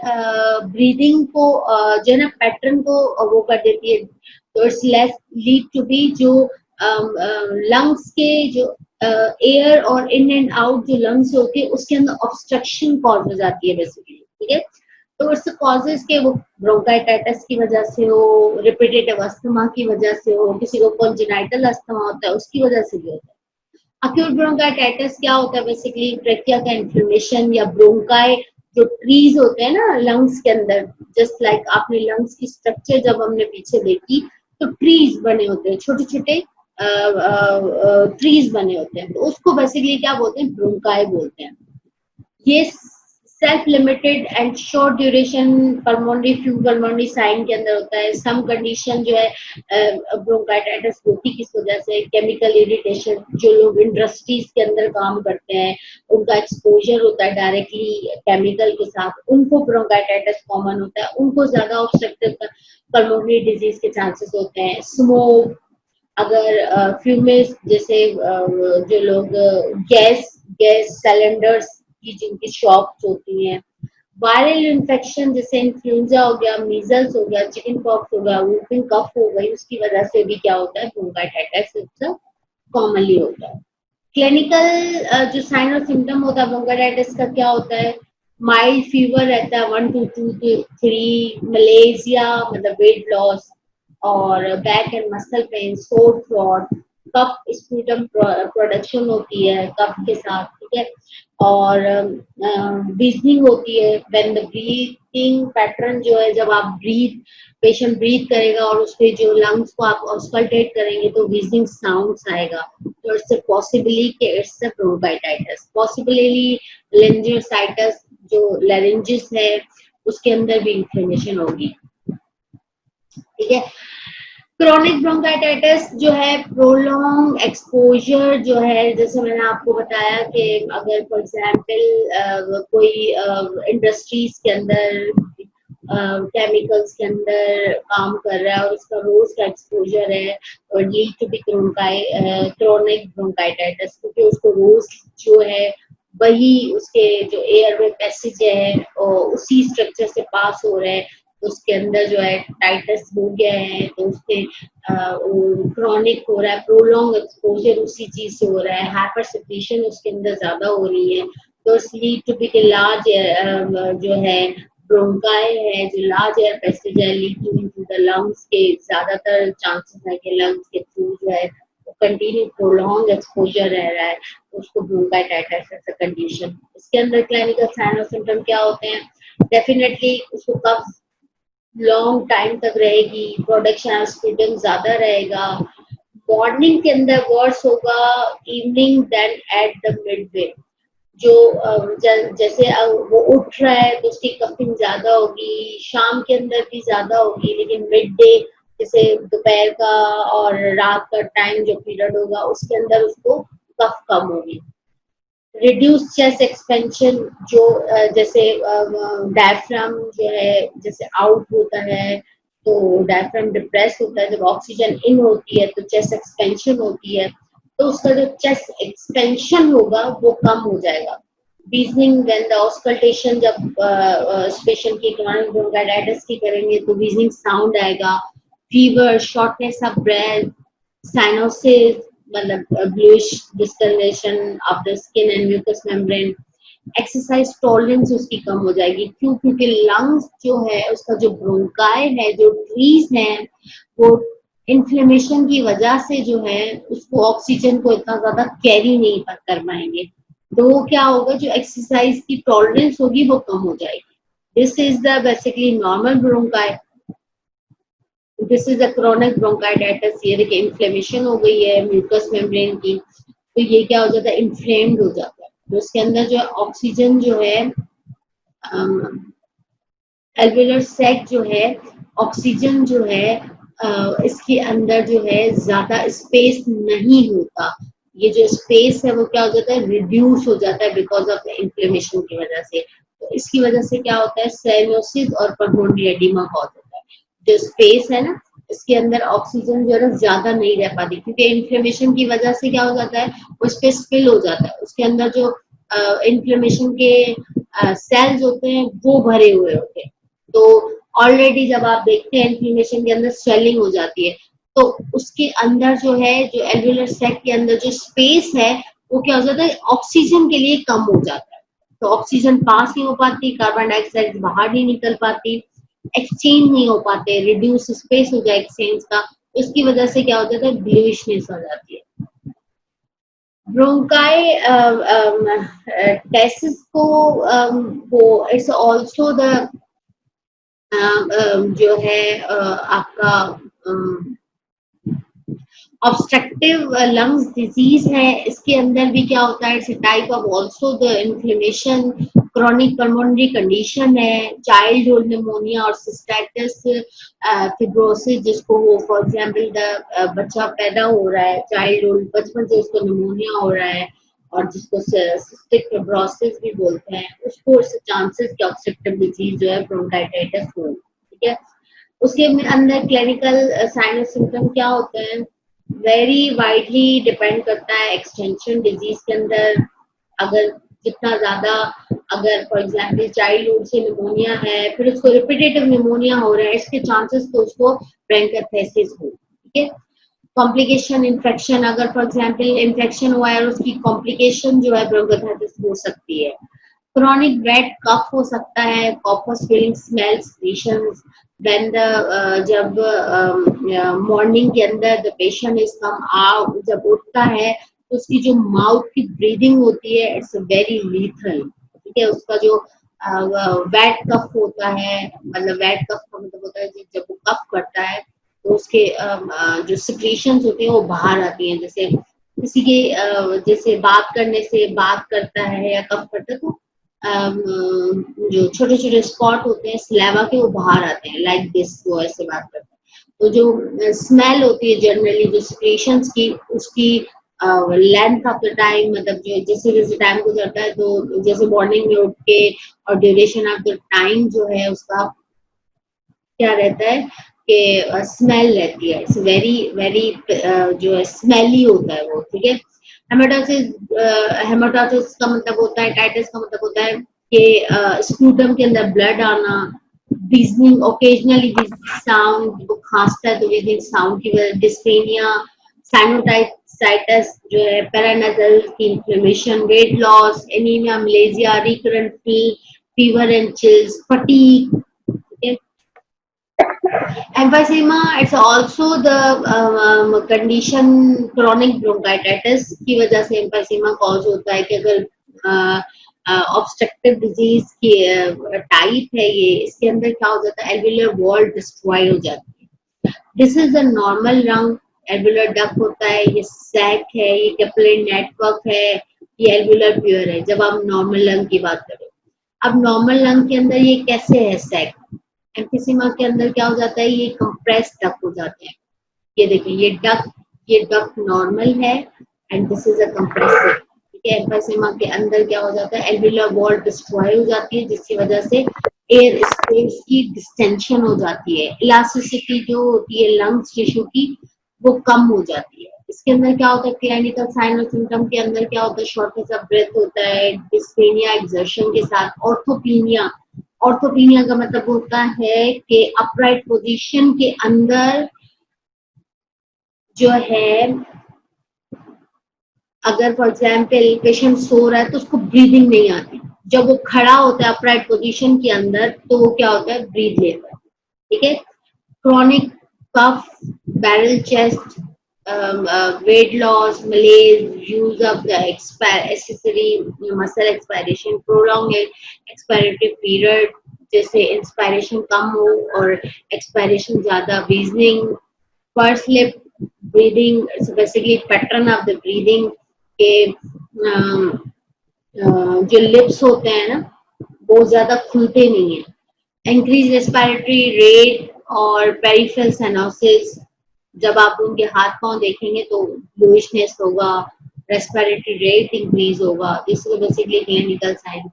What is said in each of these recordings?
Breathing को जो है ना पैटर्न को वो कर देती है, तो it's less lead to be जो लंग्स के जो एयर और इन एंड आउट जो लंग्स होते हैं उसके अंदर ऑब्स्ट्रक्शन कॉज हो जाती है बेसिकली, ठीक है। तो इट्स कॉजेज के वो ब्रोंकाइटिस की वजह से हो, रिपीटेटिव अस्थमा की वजह से हो, किसी को कॉन्जेनाइटल अस्थमा होता है उसकी वजह से भी होता है। अक्यूट ब्रोंकाइटिस क्या होता है बेसिकली, ट्रेकिया का इन्फ्लेमेशन या ब्रोंकाई जो ट्रीज होते हैं ना लंग्स के अंदर, जस्ट लाइक आपने लंग्स की स्ट्रक्चर जब हमने पीछे देखी तो ट्रीज बने होते हैं, छोटे छोटे ट्रीज बने होते हैं, तो उसको बेसिकली क्या बोलते हैं, ब्रोंकाई बोलते हैं। ये self limited and short duration pulmonary few pulmonary sign के अंदर होता है। सम कंडीशन जो है ब्रोंकाइटिस होती किस वजह से, केमिकल इरिटेशन, जो लोग इंडस्ट्रीज के अंदर काम करते हैं उनका एक्सपोजर होता है डायरेक्टली केमिकल के साथ, उनको ब्रोंकाइटिस कॉमन होता है, उनको ज्यादा ऑब्स्ट्रक्टिव पल्मोनरी डिजीज के चांसेस होते हैं। स्मोक, अगर फ्यूमेस जैसे जो लोग गैस गैस सिलेंडर्स की जिनकी शॉप्स होती हैं, वायरल इन्फेक्शन जैसे इन्फ्लुएंजा हो गया, मीजल्स हो गया, चिकन पॉक्स हो गया, वूफिंग कफ हो गई, उसकी वजह से भी क्या होता है, ब्रोंकाइटिस कॉमनली होता है। क्लिनिकल जो साइन और सिम्टम होता है ब्रोंकाइटिस का क्या होता है, माइल्ड फीवर रहता है 1 to 2 to 3, मलेरिया मतलब वेट लॉस, और back and muscle pain, sore throat, cough sputum production होती है कफ के साथ, ठीक है, और ब्रीथिंग होती है। व्हेन द ब्रीथिंग पैटर्न जो है, जब आप पेशेंट ब्रीथ करेगा और उसके जो लंग्स को आप ऑस्कल्टेट करेंगे तो व्हीजिंग साउंड्स आएगा, तो इट्स पॉसिबली कि इट्स अ ब्रोंकाइटिस। पॉसिबली लेरिंजियोसाइटिस जो लेरिंजिस है उसके अंदर भी इन्फ्लेमेशन होगी, ठीक है। क्रोनिक ब्रोंकाइटिस जो है प्रोलॉन्ग एक्सपोजर जो है, जैसे मैंने आपको बताया कि अगर फॉर एग्जांपल कोई इंडस्ट्रीज के अंदर केमिकल्स के अंदर काम कर रहा है और उसका रोज का एक्सपोजर है और lead to be chronic bronchitis, क्योंकि उसको रोज जो है वही उसके जो एयरवे पैसेज है और उसी स्ट्रक्चर से पास हो रहे हैं, तो उसके अंदर जो है टाइटस हो गया है, तो उसके क्रोनिक हो रहा है, प्रोलॉन्ग एक्सपोजर उसी चीज से हो रहा है, हाइपर सिक्रीशन उसके अंदर ज्यादा हो रही है, तो लीड टू बी लार्ज जो है ब्रोंकाई है, जो लार्ज एयर पैसेज है lead to into the lungs के, ज्यादातर चांसेस है कि लंग्स के थ्रू जो है कंटिन्यू प्रोलॉन्ग एक्सपोजर रह रहा है, उसको ब्रोंकाइटिस ऐसा कंडीशन। इसके अंदर क्लिनिकल साइन और सिम्टम क्या होते हैं, डेफिनेटली उसको कफ लॉन्ग टाइम तक रहेगी, प्रोडक्शन स्पूटम ज्यादा रहेगा, मॉर्निंग के अंदर वर्स होगा, evening then at the midway, जो जैसे वो उठ रहा है तो उसकी कफिंग ज्यादा होगी, शाम के अंदर भी ज्यादा होगी, लेकिन मिड डे जैसे दोपहर का और रात का टाइम जो पीरियड होगा उसके अंदर उसको कफ कम होगी। रिड्यूस चेस्ट एक्सपेंशन, जो जैसे डायफ्राम जो है जैसे आउट होता है तो डायफ्राम डिप्रेस होता है, जब ऑक्सीजन इन होती है तो चेस्ट एक्सपेंशन होती है, तो उसका जो चेस्ट एक्सपेंशन होगा वो कम हो जाएगा। वीजनिंग व्हेन द ऑस्कल्टेशन, जब पेशेंट की क्रोनिक ब्रोंकाइटिस की करेंगे तो वीजनिंग साउंड आएगा, fever, shortness of breath, cyanosis मतलब bluish discolouration of the skin and mucus membrane, exercise tolerance उसकी कम हो जाएगी, क्यों, क्योंकि लंग्स जो है उसका जो ब्रोंकाई है, जो ट्रीज है, वो इन्फ्लेमेशन की वजह से जो है उसको ऑक्सीजन को इतना ज्यादा कैरी नहीं कर पाएंगे, तो वो क्या होगा, जो एक्सरसाइज की टॉलरेंस होगी वो कम हो जाएगी। This is the basically normal bronchi, this is a chronic bronchitis. ये देखिए इन्फ्लेमेशन हो गई है म्यूकस मेम्ब्रेन की, तो ये क्या हो जाता है, इन्फ्लेम्ड हो जाता है, तो उसके अंदर जो है ऑक्सीजन जो है एल्वेलर सैक जो है, ऑक्सीजन जो है इसके अंदर जो है ज्यादा स्पेस नहीं होता, ये जो स्पेस है वो क्या हो जाता है, रिड्यूस हो जाता है बिकॉज ऑफ इन्फ्लेमेशन की वजह से, तो इसकी वजह से क्या होता है, साइनोसिस और पल्मोनरी एडिमा कॉज होता है। जो स्पेस है ना इसके अंदर ऑक्सीजन जो है ज्यादा नहीं रह पाती, क्योंकि इन्फ्लेमेशन की वजह से क्या हो जाता है, वो स्पेस फिल हो जाता है, उसके अंदर जो इन्फ्लेमेशन के सेल्स होते हैं वो भरे हुए होते हैं। तो ऑलरेडी जब आप देखते हैं इन्फ्लेमेशन के अंदर स्वेलिंग हो जाती है, तो उसके अंदर जो है, जो एल्वेलर सैक के अंदर जो स्पेस है, वो क्या हो जाता है, ऑक्सीजन के लिए कम हो जाता है। तो ऑक्सीजन पास नहीं हो पाती, कार्बन डाइऑक्साइड बाहर नहीं निकल पाती, एक्सचेंज नहीं हो पाते, रिड्यूस स्पेस हो जाए एक्सचेंज का, उसकी वजह से क्या हो जाता है, ब्लूइशनेस हो जाती है। ब्रोंकाई टेसिस को वो इट्स आल्सो द जो है आपका ऑब्स्ट्रक्टिव लंग्स डिजीज है। इसके अंदर भी क्या होता है, it's type of also the inflammation, chronic pulmonary condition है, चाइल्डहुड निमोनिया और सिस्टाइटिस फिब्रोसिस, जिसको वो फॉर एग्जांपल द बच्चा पैदा हो रहा है, चाइल्डहुड बचपन से उसको निमोनिया हो रहा है, और जिसको सिस्टिक फिब्रोसिस भी बोलते हैं, उसको चांसेस कि ऑब्स्ट्रक्टिव डिजीज जो है ब्रोंकाइटिस हो। ठीक है, उसके अंदर क्लिनिकल साइन और सिम्टम क्या होते हैं, वेरी वाइडली डिपेंड करता है एक्सटेंशन डिजीज के अंदर। अगर जितना ज्यादा, अगर फॉर एग्जांपल चाइल्डहुड से निमोनिया है, फिर उसको रिपीटेटिव निमोनिया हो रहा है, इसके चांसेस तो उसको ब्रोंकाइटिस हो। ठीक है, कॉम्प्लिकेशन इन्फेक्शन, अगर फॉर एग्जांपल इन्फेक्शन हुआ है और उसकी कॉम्प्लिकेशन जो है ब्रोंकाइटिस हो सकती है। क्रॉनिक वेट कफ हो सकता है, corpus feeling, smell, secretions, when the जब मॉर्निंग के अंदर the patient is come out, जब उठता है तो उसकी जो माउथ की ब्रीदिंग होती है, इट्स वेरी लीथल। ठीक है, उसका जो वेट कफ होता है, मतलब वेट कफ का मतलब होता है जब वो कफ करता है तो उसके जो सिक्रीशंस होते हैं वो बाहर आती हैं, जैसे किसी के जैसे बात करने से बात करता है या कफ करता है, तो जो छोटे छोटे स्पॉट होते हैं स्लेवा के, वो बाहर आते हैं, लाइक दिस, वो ऐसे बात करते हैं। तो जो स्मेल होती है जनरली जो सिक्रीशंस की, उसकी लेंथ ऑफ द टाइम, मतलब जो जैसे जैसे टाइम गुजरता है, तो जैसे मॉर्निंग में उठ के, और ड्यूरेशन ऑफ द टाइम जो है उसका क्या रहता है कि स्मेल रहती है, इट्स वेरी वेरी जो है स्मेली होता है वो। ठीक है, हेमाटाइटिस, हेमाटाइटिस का मतलब होता है, टाइटिस का मतलब होता है कि स्पूटम के अंदर ब्लड आना, ब्रीजिंग, ओकेजनली साउंड, वो खांसता है तो ब्रीजिंग साउंड की वजह, डिस्पेनिया, साइनोटाइटिस जो है, पैरानेजल की inflammation, weight loss, anaemia, malaria, recurrent fever and chills, fatigue. Emphysema, it's also the condition, chronic bronchitis की वजह से emphysema cause होता है कि अगर obstructive disease की टाइप है ये, इसके अंदर क्या हो जाता है, alveolar wall destroy हो जाती है। This is a normal lung, alveolar duct होता है, ये sac है, ये capillary network है, ये alveolar pure है, जब आप normal lung की बात करें। अब normal lung के अंदर ये कैसे है sac, एम्फीसीमा के अंदर क्या हो जाता है, ये कंप्रेस डक्ट हो जाते हैं। ये देखिए, ये डक्ट नॉर्मल है and this is a compressive. ठीक है, एम्फीसीमा के अंदर क्या हो जाता है, एल्वियोलर वॉल डिस्ट्रॉय हो जाती है, जिसकी वजह से एयर स्पेस की डिस्टेंशन हो जाती है, इलास्टिसिटी जो होती है लंग्स टिश्यू की वो कम हो जाती है। इसके अंदर क्या होता है, क्लिनिकल साइन और सिम्टम के अंदर क्या होता है, शॉर्टनेस ऑफ ब्रेथ होता है, डिस्पेनिया एक्सर्शन के साथ, ऑर्थोपीनिया। ऑर्थोपीनिया का मतलब होता है कि अपराइट पोजीशन के अंदर जो है, अगर फॉर एग्जाम्पल पेशेंट सो रहा है तो उसको ब्रीदिंग नहीं आती, जब वो खड़ा होता है अपराइट पोजीशन के अंदर तो वो क्या होता है, ब्रीथ लेता है। ठीक है, chronic cough, barrel chest, weight loss, malaise, use of the accessory muscle expiration, prolonged expiratory period, जैसे इंस्पायरेशन कम हो और एक्सपायरेशन ज्यादा, reasoning, purse lip breathing, basically pattern of the breathing के जो लिप्स होते हैं ना वो ज्यादा खुलते नहीं है, इंक्रीज रेस्पिरेटरी रेट और पेरिफेरल साइनोसिस, जब आप उनके हाथ पांव देखेंगे तो ब्लूइशनेस होगा, रेस्पिरेटरी रेट इंक्रीज होगा, this is basically clinical sign.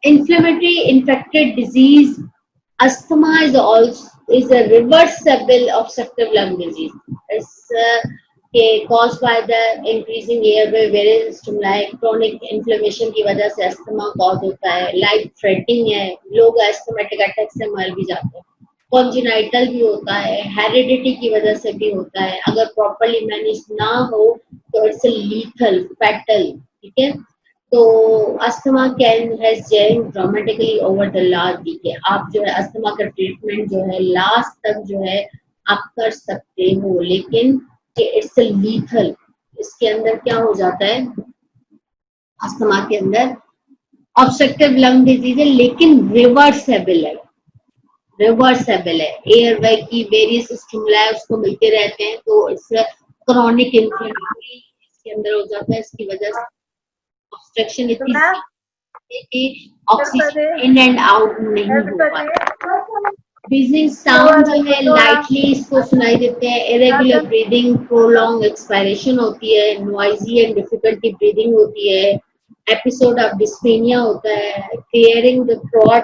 Inflammatory infected disease, asthma is also is a reversible obstructive lung disease. It's कि cause by the increasing airway variant stimuli, chronic inflammation की वजह से asthma cause होता है, life threatening है, लोग asthmatic attack से मर भी जाते हैं, कॉन्जेनाइटल भी होता है, हेरिडिटी की वजह से भी होता है, अगर प्रॉपरली मैनेज ना हो तो इट्स लीथल फैटल, ठीक है। तो asthma can has change dramatically over the last decade. आप जो है अस्थमा का ट्रीटमेंट जो है लास्ट तक जो है आप कर सकते हो, लेकिन इट्स लीथल, इसके अंदर क्या हो जाता है, अस्थमा के अंदर ऑब्स्ट्रक्टिव लंग डिजीज है, लेकिन रिवर्सेबल है, रिवर्सेबल है, एयर वे की वेरियस स्टिमुलाई उसको मिलते रहते हैं, तो इट्स क्रॉनिक इन्फ्लेमेटरी इसके अंदर हो जाता है, इसकी वजह से ऑब्स्ट्रक्शन तो इतनी मैम है कि उत्तर ऑक्सीजन प्रदेश इन एंड आउट नहीं उत्तर हो पाता। प्रदेश ब्रीदिंग साउंड जो है पिथौरा लाइटली इसको सुनाई देते हैं, इरेगुलर ब्रीदिंग, प्रोलॉन्ग एक्सपायरेशन होती है, नॉइजी एंड डिफिकल्टी ब्रीदिंग होती है, एपिसोड ऑफ डिस्पेनिया होता है, क्लियरिंग द थ्रोट,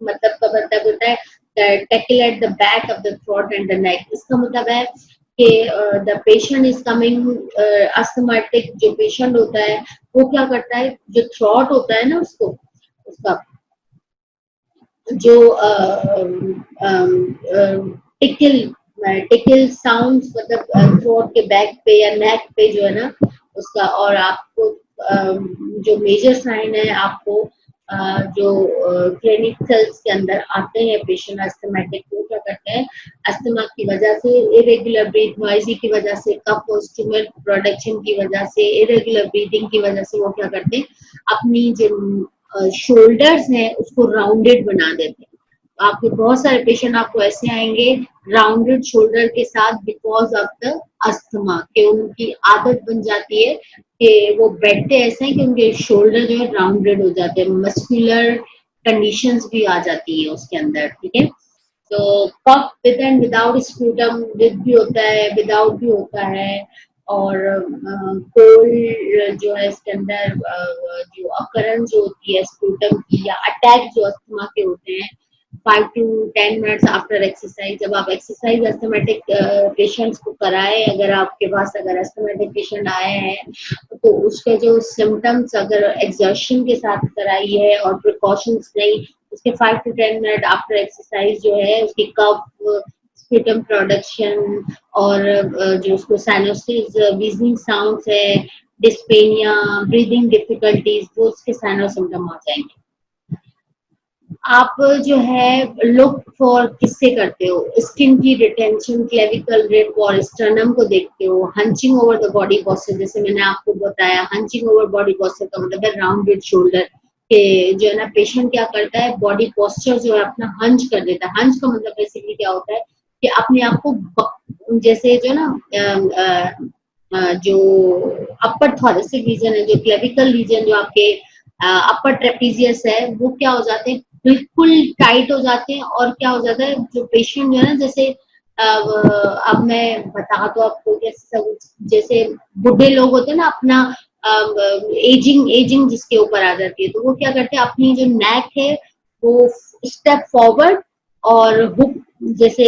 मतलब का मतलब होता है tackle at the back of the throat and the neck, इसका मतलब है कि the patient is coming asthmatic, जो पेशेंट होता है वो क्या करता है, जो थ्रोट होता है ना उसको, उसका जो टिकल टिकल साउंड, मतलब थ्रोट के बैक पे या नेक पे जो है ना उसका, और आपको जो मेजर साइन है आपको जो क्लिनिकल्स के अंदर आते हैं पेशेंट अस्थमेटिक, वो क्या करते हैं, अस्थमा की वजह से, इरेगुलर ब्रीथ नॉइजी की वजह से, कफ और स्टिमुलेंट प्रोडक्शन की वजह से, इरेगुलर ब्रीदिंग की वजह से वो क्या करते हैं, अपनी जो शोल्डर्स हैं उसको राउंडेड बना देते हैं। आपके बहुत सारे पेशेंट आपको ऐसे आएंगे राउंडेड शोल्डर के साथ, बिकॉज ऑफ द अस्थमा, कि उनकी आदत बन जाती है कि वो बैठते ऐसे हैं कि उनके शोल्डर जो है राउंडेड हो जाते हैं, मस्कुलर कंडीशंस भी आ जाती है उसके अंदर, ठीक है। तो cough with and without sputum, with भी होता है विदाउट भी होता है, और कोल्ड जो है इसके अंदर जो अकरन जो होती है स्पूटम की या अटैक जो अस्थमा के होते हैं 5 to 10 मिनट्स आफ्टर एक्सरसाइज, जब आप एक्सरसाइज अस्थमेटिक पेशेंट्स को कराए, अगर आपके पास अगर अस्थमेटिक पेशेंट आए हैं तो उसके जो सिम्टम्स अगर एक्सर्शन के साथ कराई है और प्रिकॉशंस नहीं, उसके 5 to 10 मिनट आफ्टर एक्सरसाइज जो है उसकी कफ स्पूटम प्रोडक्शन और जो उसको साइनोसिस वीजनिंग साउंड्स है, डिस्पेनिया, ब्रीदिंग डिफिकल्टीज, वो उसके साइन और सिम्टम आ जाएंगे। आप जो है लुक फॉर किससे करते हो, स्किन की रिटेंशन, क्लेविकल रिप और स्टर्नम को देखते हो, हंचिंग ओवर द बॉडी पोस्चर, जैसे मैंने आपको बताया हंचिंग ओवर बॉडी पोस्चर का मतलब है राउंडेड शोल्डर, के जो है ना पेशेंट क्या करता है बॉडी पोस्चर जो है अपना हंच कर देता है, हंच का मतलब बेसिकली क्या होता है कि अपने आप को जैसे जो ना जो अपर थॉरेसिक रीजन है, जो क्लेविकल रीजन जो आपके अपर ट्रेपीजियस है, वो क्या हो जाते हैं बिल्कुल टाइट हो जाते हैं, और क्या हो जाता है जो पेशेंट जो है ना, जैसे अब मैं बता तो आपको जैसे बुढ़े लोग होते हैं ना, अपना एजिंग एजिंग जिसके ऊपर आ जाती है, तो वो क्या करते हैं अपनी जो नेक है वो स्टेप फॉरवर्ड और हुक, जैसे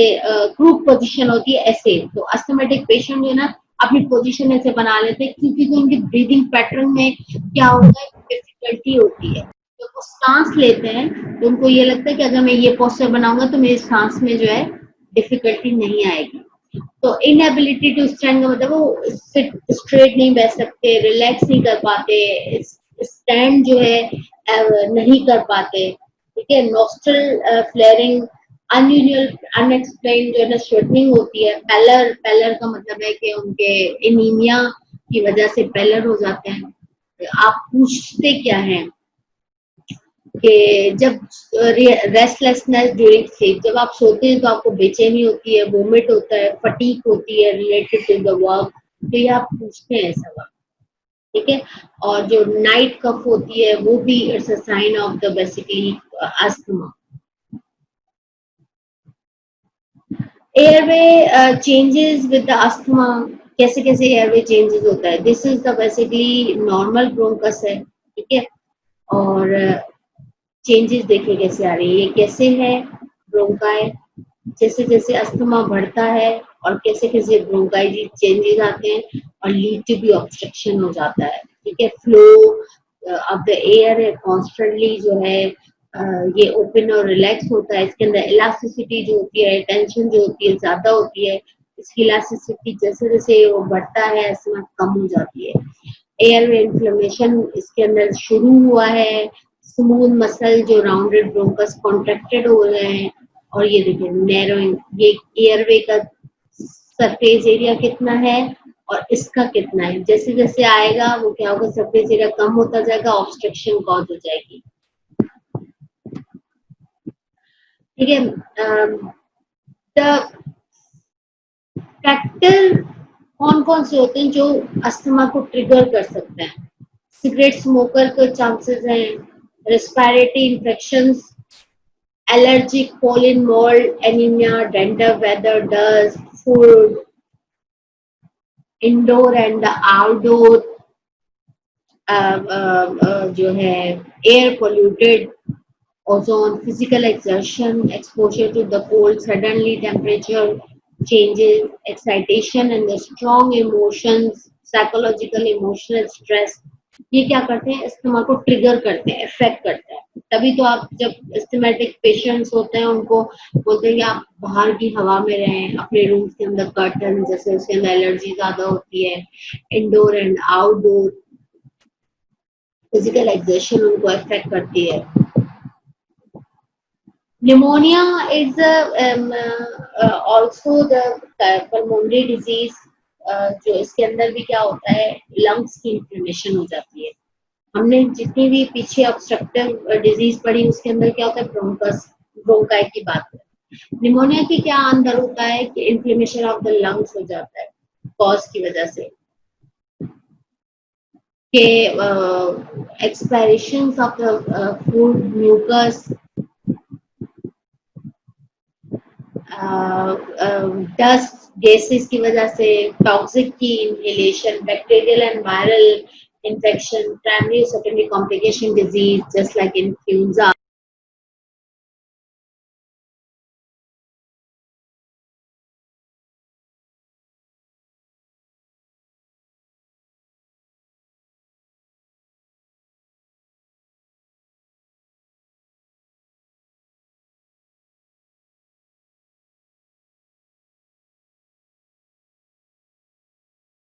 क्रूप पोजीशन होती है ऐसे, तो अस्थमेटिक पेशेंट जो है ना अपनी पोजीशन ऐसे बना लेते हैं, क्योंकि तो उनके ब्रीदिंग पैटर्न में क्या होता है डिफिकल्टी होती है, जब वो सांस लेते हैं तो उनको ये लगता है कि अगर मैं ये पोस्चर बनाऊंगा तो मेरी सांस में जो है डिफिकल्टी नहीं आएगी। तो इनएबिलिटी टू स्टैंड का मतलब वो स्ट्रेट नहीं बैठ सकते, रिलैक्स नहीं कर पाते, स्टैंड जो है नहीं कर पाते, ठीक है। नॉस्ट्रल फ्लेयरिंग, अनयूजुअल अनएक्सप्लेन्ड जो है ना स्वेटिंग होती है, पैलर, पैलर का मतलब है कि उनके एनीमिया की वजह से पैलर हो जाते हैं। आप पूछते क्या हैं कि जब रेस्टलेसनेस ड्यूरिंग स्लीप, जब आप सोते हैं तो आपको बेचैनी होती है, वोमिट होता है, फटीक होती है रिलेटेड टू द वर्क, तो ये आप पूछते हैं सवाल, ठीक है। और जो नाइट कफ होती है वो भी it's a sign of the basically asthma. Airway changes with the asthma, कैसे कैसे एयरवे चेंजेस होता है, this is the basically normal bronchus है, ठीक है। और चेंजेस देखिए कैसे आ रही है, ये कैसे है ब्रोंकाई, जैसे जैसे अस्थमा बढ़ता है और कैसे कैसे ब्रोंकाइटिस चेंजेस आते हैं और लीड टू बी ऑब्स्ट्रक्शन हो जाता है, ठीक है। फ्लो ऑफ द एयर है कॉन्स्टेंटली जो है ये ओपन और रिलैक्स होता है, इसके अंदर इलास्टिसिटी जो होती है, टेंशन जो होती है ज्यादा होती है, इसकी इलास्टिसिटी जैसे जैसे वो बढ़ता है अस्थमा कम हो जाती है। एयर में इन्फ्लेमेशन इसके अंदर शुरू हुआ है, स्मूथ मसल जो राउंडेड ब्रोंकस कॉन्ट्रैक्टेड हो रहे हैं, और ये देखिए नैरोइंग, ये एयरवे का सरफेस एरिया कितना है और इसका कितना है, जैसे जैसे आएगा वो क्या होगा, सरफेस एरिया कम होता जाएगा, ऑब्स्ट्रक्शन कॉज हो जाएगी, ठीक है। फैक्टर कौन कौन से होते हैं जो अस्थमा को ट्रिगर कर सकते हैं? सिगरेट स्मोकर के चांसेस हैं, respiratory infections, allergic pollen mold, anemia, dental weather, dust, food, indoor and outdoor जो है air polluted, ozone, physical exertion, exposure to the cold, suddenly temperature changes, excitation and the strong emotions, psychological emotional stress, ये क्या करते हैं, asthma को trigger करते हैं, effect करते हैं। तभी तो आप जब अस्थमेटिक पेशेंट्स होते हैं उनको बोलते हैं कि आप बाहर की हवा में रहें, अपने रूम के अंदर कर्टन, जैसे उसके अंदर एलर्जी ज्यादा होती है, indoor and outdoor physical exertion उनको अफेक्ट करती है। Pneumonia is also the pulmonary disease, जो इसके अंदर भी क्या होता है, लंग्स की इन्फ्लेमेशन हो जाती है। हमने जितनी भी पीछे ऑब्स्ट्रक्टिव डिजीज पढ़ी उसके अंदर क्या होता है, ब्रोंकस ब्रोंकाई की बात है। निमोनिया की क्या अंदर होता है कि इन्फ्लेमेशन ऑफ द लंग्स हो जाता है कॉज की वजह से, के expiration of the food mucus, dust gases की वजह से, टॉक्सिक की inhalation, bacterial and viral infection, primary or secondary complication disease just like influenza.